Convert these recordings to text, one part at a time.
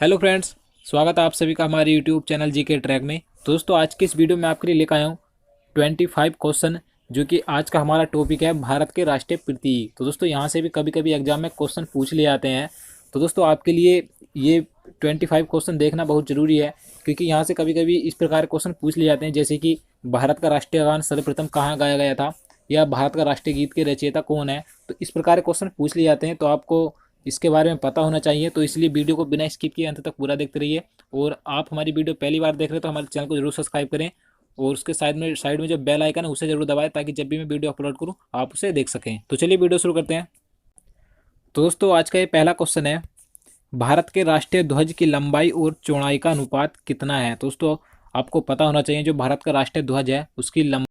Hello friends, स्वागत है आप सभी का हमारे यूट्यूब चैनल जी के ट्रैक में। दोस्तों, आज के इस वीडियो में आपके लिए लेकर आया हूँ 25 क्वेश्चन, जो कि आज का हमारा टॉपिक है भारत के राष्ट्रीय प्रतीक। तो दोस्तों, यहाँ से भी कभी कभी एग्जाम में क्वेश्चन पूछ लिए जाते हैं। तो दोस्तों, आपके लिए ये 25 क्वेश्चन देखना बहुत ज़रूरी है, क्योंकि यहाँ से कभी कभी इस प्रकार क्वेश्चन पूछ लिए जाते हैं, जैसे कि भारत का राष्ट्रीय गान सर्वप्रथम कहाँ गाया गया था, या भारत का राष्ट्रीय गीत के रचयिता कौन है। तो इस प्रकार के क्वेश्चन पूछ लिए जाते हैं, तो आपको इसके बारे में पता होना चाहिए। तो इसलिए वीडियो को बिना स्किप किए अंत तक पूरा देखते रहिए। और आप हमारी वीडियो पहली बार देख रहे हैं तो हमारे चैनल को जरूर सब्सक्राइब करें, और उसके साइड में जो बेल आइकन है उसे जरूर दबाएं, ताकि जब भी मैं वीडियो अपलोड करूं आप उसे देख सकें। तो चलिए वीडियो शुरू करते हैं। तो दोस्तों, आज का ये पहला क्वेश्चन है, भारत के राष्ट्रीय ध्वज की लंबाई और चौड़ाई का अनुपात कितना है। तो दोस्तों, आपको पता होना चाहिए जो भारत का राष्ट्रीय ध्वज है उसकी लंबाई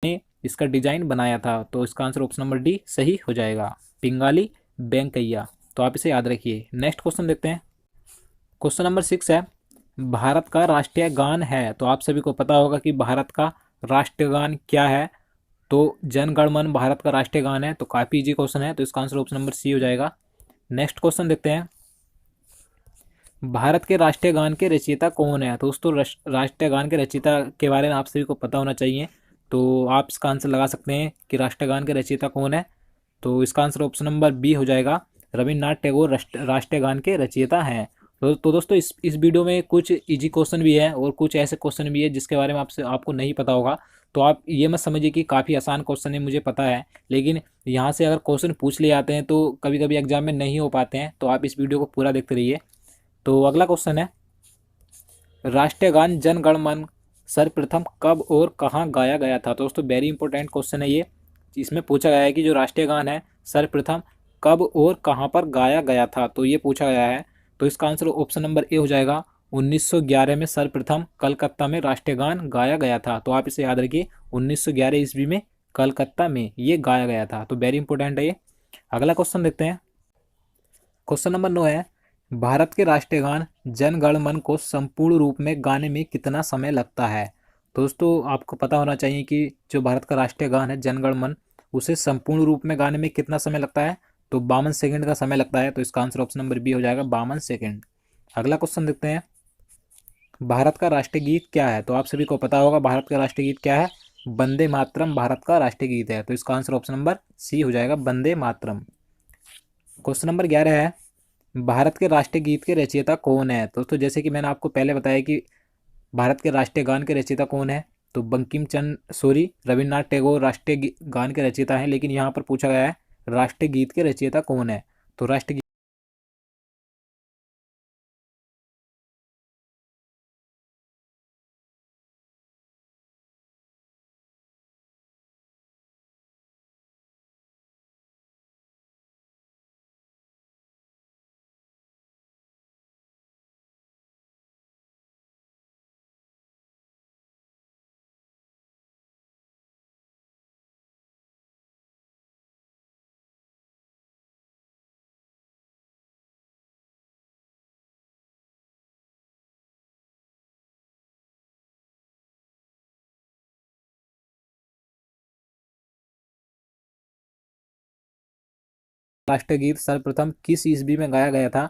ने इसका डिजाइन बनाया था। तो इसका आंसर ऑप्शन नंबर डी सही हो जाएगा, पिंगाली वेंकैया। तो आप इसे याद रखिए। नेक्स्ट क्वेश्चन देखते हैं। क्वेश्चन नंबर 6 है, भारत का राष्ट्रीय गान है। तो आप सभी को पता होगा कि भारत का राष्ट्रीय गान क्या है। तो जन गण मन भारत का राष्ट्रीय गान है। तो काफी इजी क्वेश्चन है, तो इसका आंसर ऑप्शन नंबर सी हो जाएगा। नेक्स्ट क्वेश्चन देखते हैं, भारत के राष्ट्रीय गान के रचयिता कौन है। तो दोस्तों, राष्ट्रीय गान के रचयिता के बारे में आप सभी को पता होना चाहिए। तो आप इसका आंसर लगा सकते हैं कि राष्ट्रीय गान के रचयिता कौन है। तो इसका आंसर ऑप्शन नंबर बी हो जाएगा, रविन्द्रनाथ टैगोर राष्ट्रीय गान के रचयिता हैं। तो दोस्तों, इस वीडियो में कुछ इजी क्वेश्चन भी है और कुछ ऐसे क्वेश्चन भी है जिसके बारे में आपको नहीं पता होगा। तो आप ये मत समझिए कि काफ़ी आसान क्वेश्चन है, मुझे पता है, लेकिन यहाँ से अगर क्वेश्चन पूछ लिए जाते हैं तो कभी कभी एग्जाम में नहीं हो पाते हैं। तो आप इस वीडियो को पूरा देखते रहिए। तो अगला क्वेश्चन है, राष्ट्रीय गान जन गण मन सर्वप्रथम कब और कहाँ गाया गया था। तो दोस्तों, वेरी इंपॉर्टेंट क्वेश्चन है ये। इसमें पूछा गया है कि जो राष्ट्रीय गान है सर्वप्रथम कब और कहाँ पर गाया गया था, तो ये पूछा गया है। तो इसका आंसर ऑप्शन नंबर ए हो जाएगा, 1911 में सर्वप्रथम कलकत्ता में राष्ट्रीय गान गाया गया था। तो आप इसे याद रखिए, 1911 ईस्वी में कलकत्ता में ये गाया गया था। तो वेरी इंपॉर्टेंट है ये। अगला क्वेश्चन देखते हैं। क्वेश्चन नंबर 9 है, भारत के राष्ट्रीय गान जन गण मन को संपूर्ण रूप में गाने में कितना समय लगता है। तो दोस्तों, आपको पता होना चाहिए कि जो भारत का राष्ट्रीय गान है जन गण मन, उसे संपूर्ण रूप में गाने में कितना समय लगता है। तो 52 सेकंड का समय लगता है। तो इसका आंसर ऑप्शन नंबर बी हो जाएगा, 52 सेकंड। अगला क्वेश्चन देखते हैं, भारत का राष्ट्रीय गीत क्या है। तो आप सभी को पता होगा भारत का राष्ट्रीय गीत क्या है, वंदे मातरम भारत का राष्ट्रीय गीत है। तो इसका आंसर ऑप्शन नंबर सी हो जाएगा, वंदे मातरम। क्वेश्चन नंबर 11 है, भारत के राष्ट्रीय गीत के रचयिता कौन है। दोस्तों, जैसे कि मैंने आपको पहले बताया कि भारत के राष्ट्रीय गान के रचयिता कौन है, तो बंकिम चंद्र सॉरी रविन्द्रनाथ टैगोर राष्ट्रीय गान के रचयिता हैं। लेकिन यहाँ पर पूछा गया है राष्ट्रीय गीत के रचयिता कौन है। तो राष्ट्रीय राष्ट्रीय गीत सर्वप्रथम किस ईस्वी में गाया गया था?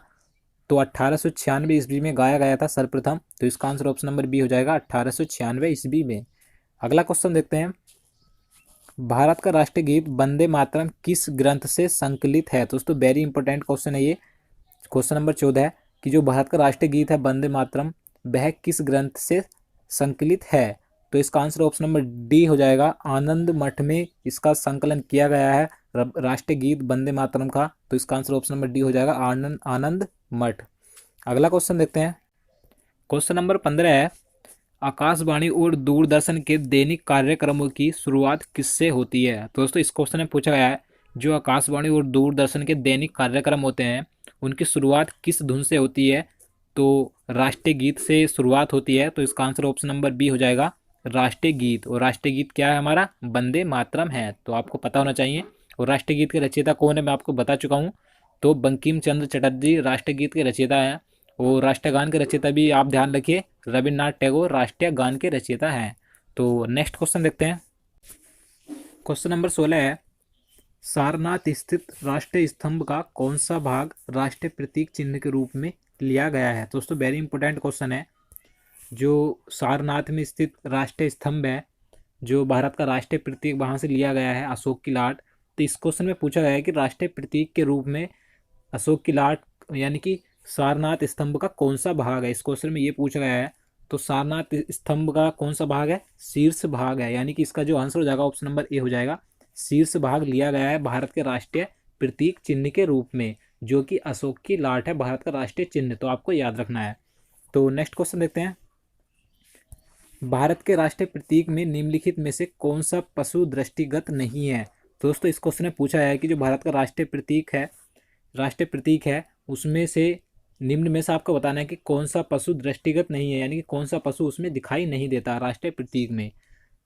तो 1896 ईस्वी में गाया गया था सर्वप्रथम। तो इसका आंसर ऑप्शन नंबर बी हो जाएगा, 1896 ईस्वी में। अगला क्वेश्चन देखते हैं, भारत का राष्ट्रीय गीत वंदे मातरम किस ग्रंथ से संकलित है? दोस्तों वेरी इंपॉर्टेंट क्वेश्चन है ये। क्वेश्चन नंबर 14 है कि जो भारत का राष्ट्रीय गीत है वंदे मातरम, वह किस ग्रंथ से संकलित है? तो इसका आंसर ऑप्शन नंबर डी हो जाएगा, आनंद मठ में इसका संकलन किया गया है राष्ट्रीय गीत वंदे मातरम का। तो इसका आंसर ऑप्शन नंबर डी हो जाएगा, आनंद मठ। अगला क्वेश्चन देखते हैं, क्वेश्चन नंबर 15 है, आकाशवाणी और दूरदर्शन के दैनिक कार्यक्रमों की शुरुआत किससे होती है? तो दोस्तों इस क्वेश्चन में पूछा गया है, जो आकाशवाणी और दूरदर्शन के दैनिक कार्यक्रम होते हैं उनकी शुरुआत किस धुन से होती है? तो राष्ट्रीय गीत से शुरुआत होती है। तो इसका आंसर ऑप्शन नंबर बी हो जाएगा, राष्ट्रीय गीत। और राष्ट्रीय गीत क्या है हमारा? वंदे मातरम है, तो आपको पता होना चाहिए। और राष्ट्रीय गीत के रचयिता कौन है मैं आपको बता चुका हूँ, तो बंकिम चंद्र चटर्जी राष्ट्रीय गीत के रचयिता हैं। और राष्ट्रीय गान के रचयिता भी आप ध्यान रखिए, रविन्द्रनाथ टैगोर राष्ट्रीय गान के रचयिता हैं। तो नेक्स्ट क्वेश्चन देखते हैं, क्वेश्चन नंबर 16 है, सारनाथ स्थित राष्ट्रीय स्तंभ का कौन सा भाग राष्ट्रीय प्रतीक चिन्ह के रूप में लिया गया है? दोस्तों वेरी इंपॉर्टेंट क्वेश्चन है। जो सारनाथ में स्थित राष्ट्रीय स्तंभ है, जो भारत का राष्ट्रीय प्रतीक, वहाँ से लिया गया है अशोक की लाट। तो इस क्वेश्चन में पूछा गया है कि राष्ट्रीय प्रतीक के रूप में अशोक की लाट यानी कि सारनाथ स्तंभ का कौन सा भाग है, इस क्वेश्चन में ये पूछा गया है। तो सारनाथ स्तंभ का कौन सा भाग है? शीर्ष भाग है, यानी कि इसका जो आंसर हो जाएगा ऑप्शन नंबर ए हो जाएगा, शीर्ष भाग लिया गया है भारत के राष्ट्रीय प्रतीक चिन्ह के रूप में, जो कि अशोक की लाट है भारत का राष्ट्रीय चिन्ह। तो आपको याद रखना है। तो नेक्स्ट क्वेश्चन देखते हैं, भारत के राष्ट्रीय प्रतीक में निम्नलिखित में से कौन सा पशु दृष्टिगत नहीं है? दोस्तों इस क्वेश्चन में पूछा है कि जो भारत का राष्ट्रीय प्रतीक है उसमें से निम्न में से आपको बताना है कि कौन सा पशु दृष्टिगत नहीं है, यानी कि कौन सा पशु उसमें दिखाई नहीं देता राष्ट्रीय प्रतीक में।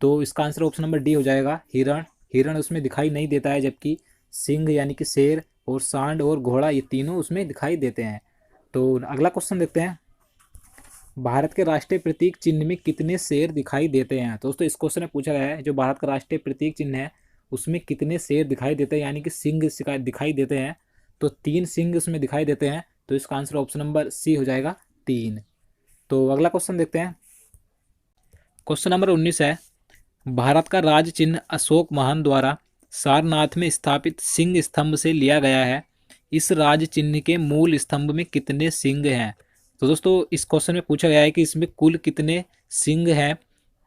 तो इसका आंसर ऑप्शन नंबर डी हो जाएगा, हिरण। हिरण उसमें दिखाई नहीं देता है, जबकि सिंह यानी कि शेर और सांड और घोड़ा ये तीनों उसमें दिखाई देते हैं। तो अगला क्वेश्चन देखते हैं, भारत के राष्ट्रीय प्रतीक चिन्ह में कितने शेर दिखाई देते हैं? दोस्तों इस क्वेश्चन में पूछा गया है, जो भारत का राष्ट्रीय प्रतीक चिन्ह है उसमें कितने शेर दिखाई देते हैं, यानी कि सिंह दिखाई देते हैं। तो 3 सिंह उसमें दिखाई देते हैं। तो इसका आंसर ऑप्शन नंबर सी हो जाएगा, 3। तो अगला क्वेश्चन देखते हैं, क्वेश्चन नंबर 19 है, भारत का राज चिन्ह अशोक महान द्वारा सारनाथ में स्थापित सिंह स्तंभ से लिया गया है। इस राज चिन्ह के मूल स्तंभ में कितने सिंह हैं? तो दोस्तों इस क्वेश्चन में पूछा गया है कि इसमें कुल कितने सिंह हैं?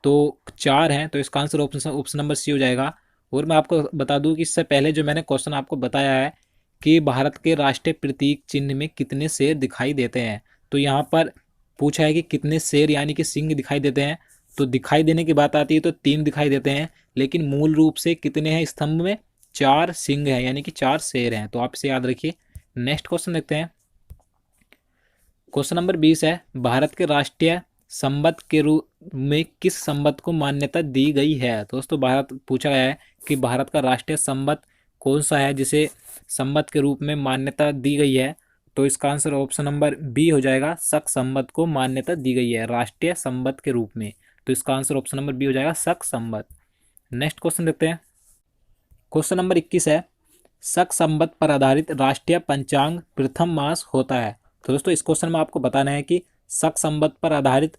तो 4 हैं। तो इसका आंसर ऑप्शन नंबर सी हो जाएगा। और मैं आपको बता दूं कि इससे पहले जो मैंने क्वेश्चन आपको बताया है कि भारत के राष्ट्रीय प्रतीक चिन्ह में कितने शेर दिखाई देते हैं, तो यहाँ पर पूछा है कि कितने शेर यानी कि सिंह दिखाई देते हैं। तो दिखाई देने की बात आती है तो 3 दिखाई देते हैं, लेकिन मूल रूप से कितने हैं स्तंभ में? 4 सिंह हैं, यानी कि 4 शेर हैं। तो आप इसे याद रखिए। नेक्स्ट क्वेश्चन देखते हैं, क्वेश्चन नंबर 20 है, भारत के राष्ट्रीय संबंध के रूप में किस संबंध को मान्यता दी गई है? दोस्तों भारत पूछा गया है कि भारत का राष्ट्रीय संबंध कौन सा है जिसे संबंध के रूप में मान्यता दी गई है? तो इसका आंसर ऑप्शन नंबर बी हो जाएगा, शक संबंध को मान्यता दी गई है राष्ट्रीय संबंध के रूप में। तो इसका आंसर ऑप्शन नंबर बी हो जाएगा, शक संबंध। नेक्स्ट क्वेश्चन देखते हैं, क्वेश्चन नंबर 21 है, शक संबंध पर आधारित राष्ट्रीय पंचांग प्रथम मास होता है। तो दोस्तों इस क्वेश्चन में आपको बताना है कि शक संबंध पर आधारित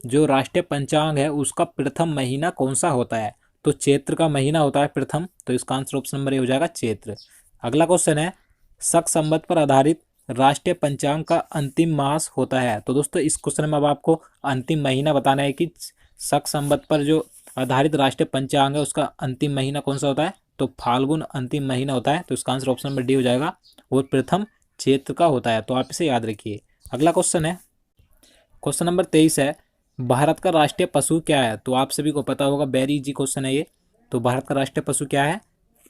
जो राष्ट्रीय पंचांग है उसका प्रथम महीना कौन सा होता है? तो चैत्र का महीना होता है प्रथम। तो इसका आंसर ऑप्शन नंबर ए हो जाएगा, चैत्र। अगला क्वेश्चन है, शक संबंध पर आधारित राष्ट्रीय पंचांग का अंतिम मास होता है। तो दोस्तों इस क्वेश्चन में अब आपको अंतिम महीना बताना है कि शक संबंध पर जो आधारित राष्ट्रीय पंचांग है उसका अंतिम महीना कौन सा होता है? तो फाल्गुन अंतिम महीना होता है। तो इसका आंसर ऑप्शन नंबर डी हो जाएगा, और प्रथम चैत्र का होता है। तो आप इसे याद रखिए। अगला क्वेश्चन है, क्वेश्चन नंबर 23 है, भारत का राष्ट्रीय पशु क्या है? तो आप सभी को पता होगा, वेरी इजी क्वेश्चन है ये। तो भारत का राष्ट्रीय पशु क्या है?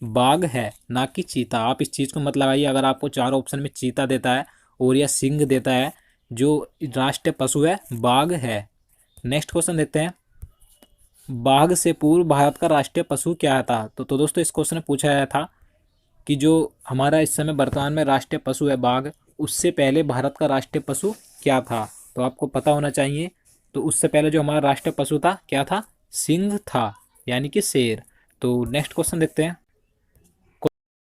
बाघ है, ना कि चीता। आप इस चीज़ को मत लगाइए, अगर आपको 4 ऑप्शन में चीता देता है और या सिंह देता है, जो राष्ट्रीय पशु है बाघ है। नेक्स्ट क्वेश्चन देखते हैं, बाघ से पूर्व भारत का राष्ट्रीय पशु क्या था? तो दोस्तों इस क्वेश्चन में पूछा गया था कि जो हमारा इस समय वर्तमान में राष्ट्रीय पशु है बाघ, उससे पहले भारत का राष्ट्रीय पशु क्या था? तो आपको पता होना चाहिए। तो उससे पहले जो हमारा राष्ट्रीय पशु था क्या था? सिंह था, यानी कि शेर। तो नेक्स्ट क्वेश्चन देखते हैं,